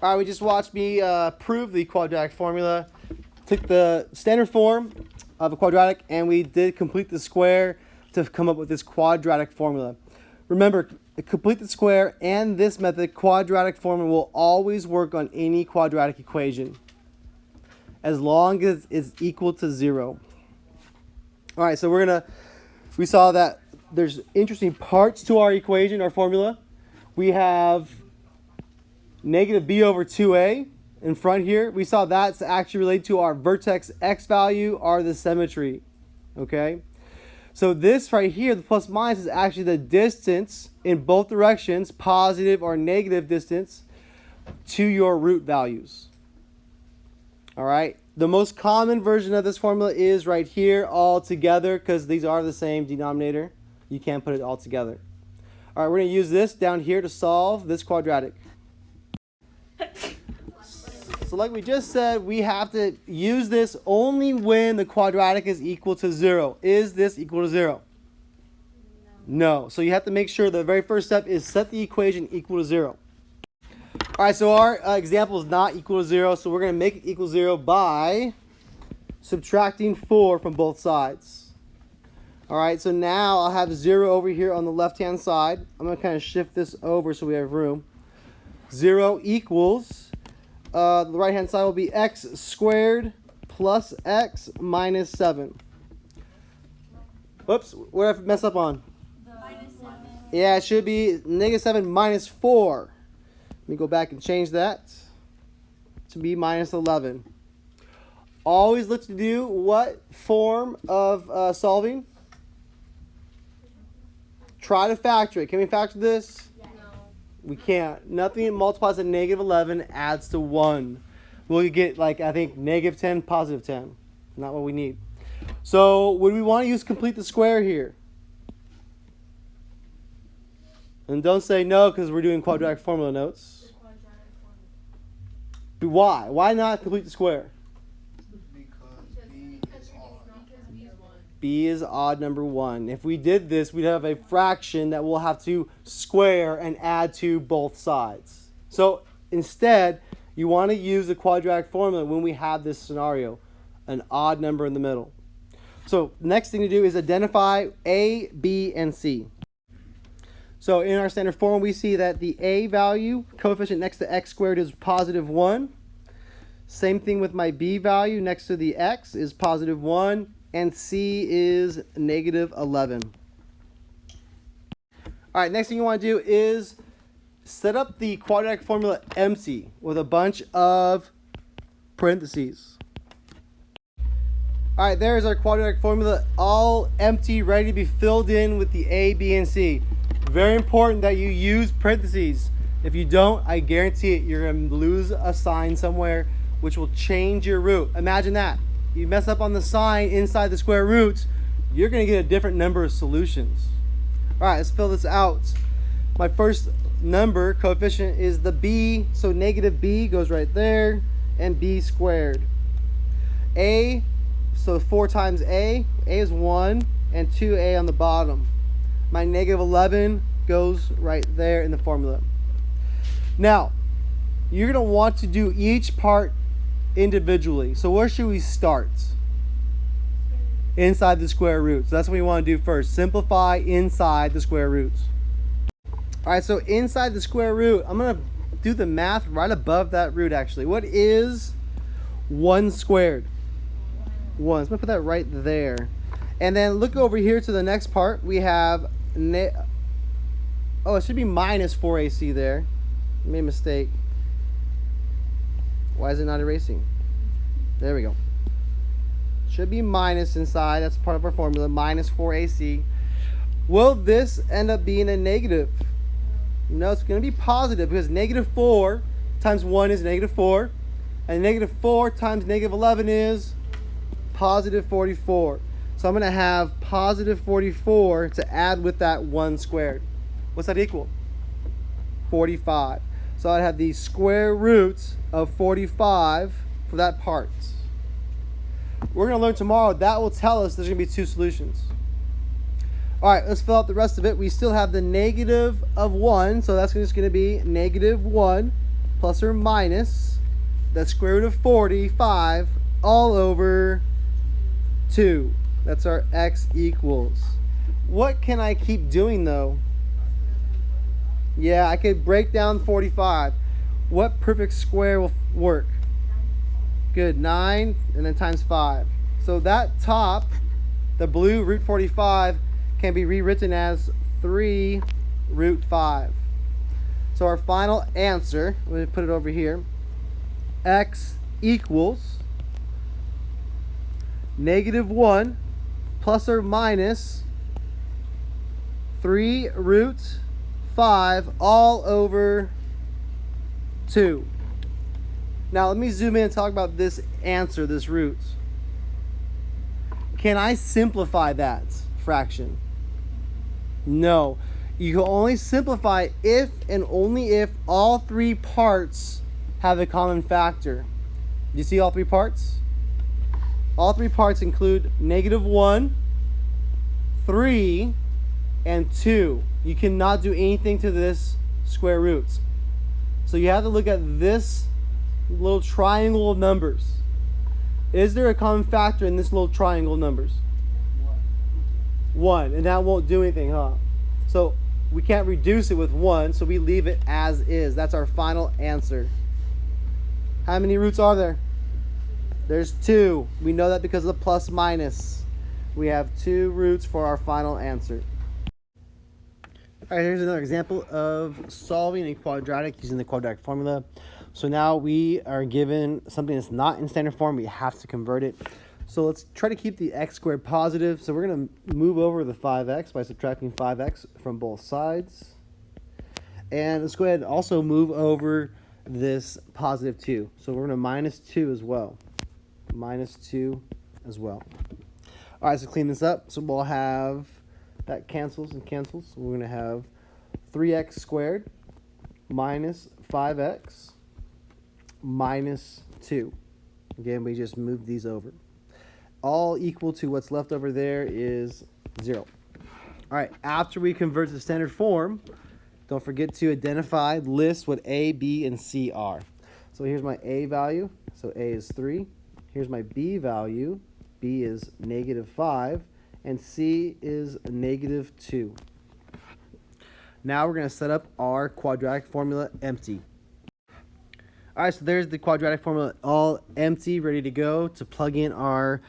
All right, we just watched me prove the quadratic formula. Took the standard form of a quadratic and we did complete the square to come up with this quadratic formula. Remember, complete the square and this method, quadratic formula will always work on any quadratic equation as long as it's equal to 0. All right, so we saw that there's interesting parts to our equation, our formula. We have negative b over 2a in front here. We saw that's actually related to our vertex x value or the symmetry. Okay? So this right here, the plus minus, is actually the distance in both directions, positive or negative distance, to your root values. All right? The most common version of this formula is right here all together because these are the same denominator. You can't put it all together. All right, we're going to use this down here to solve this quadratic. So like we just said, we have to use this only when the quadratic is equal to 0. Is this equal to 0? No. So you have to make sure the very first step is set the equation equal to 0. All right, so our example is not equal to 0, so we're going to make it equal to 0 by subtracting 4 from both sides. All right, so now I'll have 0 over here on the left-hand side. I'm going to kind of shift this over so we have room. 0 equals... the right-hand side will be x squared plus x minus 7. Whoops, what did I mess up on? -7. Yeah, it should be negative 7 minus 4. Let me go back and change that to be minus 11. Always look to do what form of solving? Try to factor it. Can we factor this? We can't. Nothing that multiplies to negative 11 adds to 1. We'll get, like, I think, negative 10, positive 10. Not what we need. So, would we want to use complete the square here? And don't say no because we're doing quadratic formula notes. But why? Why not complete the square? B is odd number 1. If we did this, we'd have a fraction that we'll have to square and add to both sides. So instead, you want to use the quadratic formula when we have this scenario, an odd number in the middle. So next thing to do is identify A, B, and C. So in our standard form, we see that the A value, coefficient next to x squared, is positive 1. Same thing with my B value next to the x is positive 1. And C is negative 11. All right, next thing you want to do is set up the quadratic formula empty with a bunch of parentheses. All right, there's our quadratic formula all empty, ready to be filled in with the A, B, and C. Very important that you use parentheses. If you don't, I guarantee it, you're going to lose a sign somewhere, which will change your root. Imagine that. You mess up on the sign inside the square roots, you're going to get a different number of solutions. All right, let's fill this out. My first number, coefficient, is the b, so negative b goes right there, and b squared. A, so 4 times a is 1, and 2a on the bottom. My negative 11 goes right there in the formula. Now, you're going to want to do each part individually. So where should we start? Inside the square root. So that's what we want to do first. Simplify inside the square roots. All right, so inside the square root, I'm going to do the math right above that root actually. What is 1 squared? 1. So I'm going to put that right there. And then look over here to the next part. We have, it should be minus 4ac there. I made a mistake. Why is it not erasing? There we go. Should be minus inside. That's part of our formula. Minus 4ac. Will this end up being a negative? No, it's going to be positive because negative 4 times 1 is negative 4. And negative 4 times negative 11 is positive 44. So I'm going to have positive 44 to add with that 1 squared. What's that equal? 45. So I'd have the square root of 45 for that part. We're going to learn tomorrow. That will tell us there's going to be 2 solutions. All right, let's fill out the rest of it. We still have the negative of 1, so that's just going to be negative 1. plus or minus the square root of 45 all over 2. That's our x equals. What can I keep doing though? Yeah, I could break down 45. What perfect square will work? Good, 9 and then times 5. So that top, the blue root 45, can be rewritten as 3 root 5. So our final answer, I'm going to put it over here, x equals -1 plus or minus 3 root 5 all over 2. Now let me zoom in and talk about this answer, this root. Can I simplify that fraction? No. You can only simplify if and only if all 3 parts have a common factor. You see all 3 parts? All 3 parts include -1, 3, and 2. You cannot do anything to this square root. So you have to look at this little triangle of numbers. Is there a common factor in this little triangle of numbers? 1, and that won't do anything, huh? So we can't reduce it with 1, so we leave it as is. That's our final answer. How many roots are there? There's 2. We know that because of the plus minus. We have 2 roots for our final answer. All right, here's another example of solving a quadratic using the quadratic formula. So now we are given something that's not in standard form. We have to convert it. So let's try to keep the x squared positive. So we're going to move over the 5x by subtracting 5x from both sides. And let's go ahead and also move over this positive 2. So we're going to minus 2 as well. Minus 2 as well. All right, so clean this up. So we'll have, that cancels and cancels. So we're going to have 3x squared minus 5x minus 2. Again, we just moved these over. All equal to what's left over there is 0. All right, after we convert to the standard form, don't forget to identify, list what A, B, and C are. So here's my A value. So A is 3. Here's my B value. B is -5. And C is -2. Now we're going to set up our quadratic formula empty. All right, so there's the quadratic formula all empty, ready to go to plug in our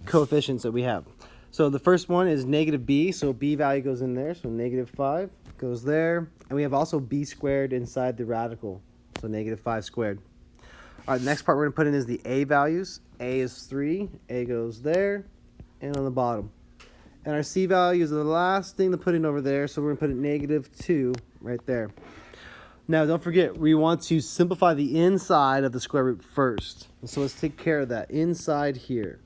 coefficients that we have. So the first one is -b, so b value goes in there, so -5 goes there. And we have also b squared inside the radical, so -5 squared. All right, the next part we're going to put in is the a values. A is 3, a goes there, and on the bottom. And our c value is the last thing to put in over there, so we're going to put it -2 right there. Now, don't forget, we want to simplify the inside of the square root first. So let's take care of that inside here.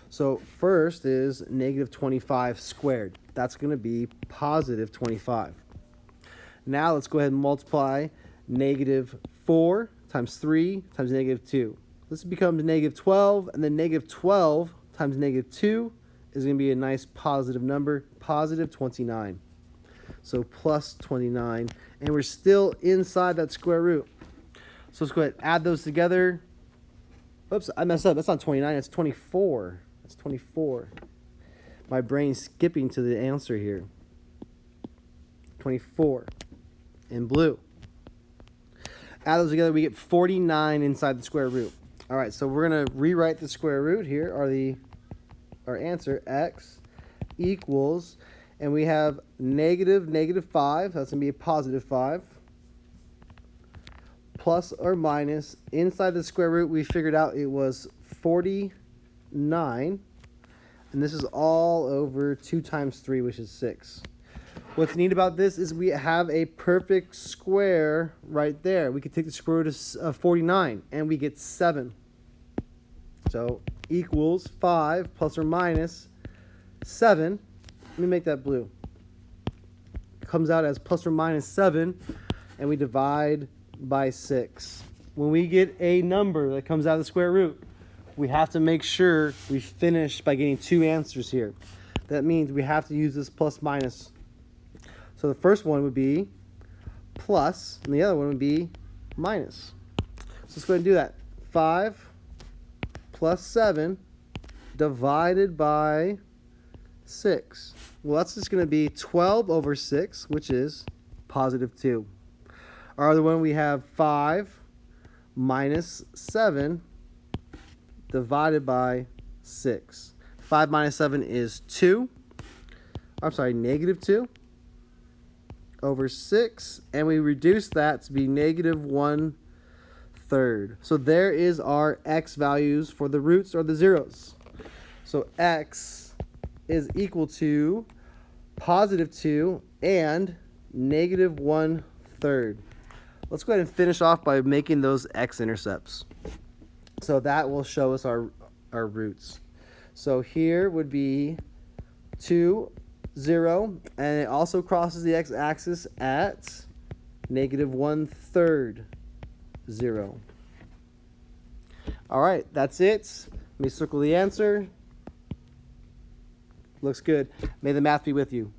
So first is -25 squared. That's going to be +25. Now let's go ahead and multiply -4 times 3 times -2. This becomes -12, and then -12 times -2 is going to be a nice positive number, +29. So plus 29, and we're still inside that square root. So let's go ahead and add those together. Oops, I messed up. That's not 29, it's 24. That's 24. My brain's skipping to the answer here. 24 in blue. Add those together, we get 49 inside the square root. All right, so we're going to rewrite the square root here, or our answer, x equals, and we have -5, that's going to be a +5, plus or minus, inside the square root, we figured out it was 49, and this is all over 2 times 3, which is 6. What's neat about this is we have a perfect square right there. We could take the square root of 49, and we get 7. So equals 5 plus or minus 7. Let me make that blue. It comes out as plus or minus 7, and we divide by 6. When we get a number that comes out of the square root, we have to make sure we finish by getting 2 answers here. That means we have to use this plus minus. So the first one would be plus, and the other one would be minus. So let's go ahead and do that. 5 plus 7 divided by 6. Well, that's just going to be 12 over 6, which is positive 2. Our other one, we have 5 minus 7 divided by 6. 5 minus 7 is 2. I'm sorry, negative 2 over 6. And we reduce that to be negative 1/3. So there is our x values for the roots or the zeros. So x is equal to positive 2 and negative 1/3. Let's go ahead and finish off by making those x-intercepts. So that will show us our roots. So here would be 2, 0, and it also crosses the x-axis at negative 1/3, 0. All right, that's it. Let me circle the answer. Looks good. May the math be with you.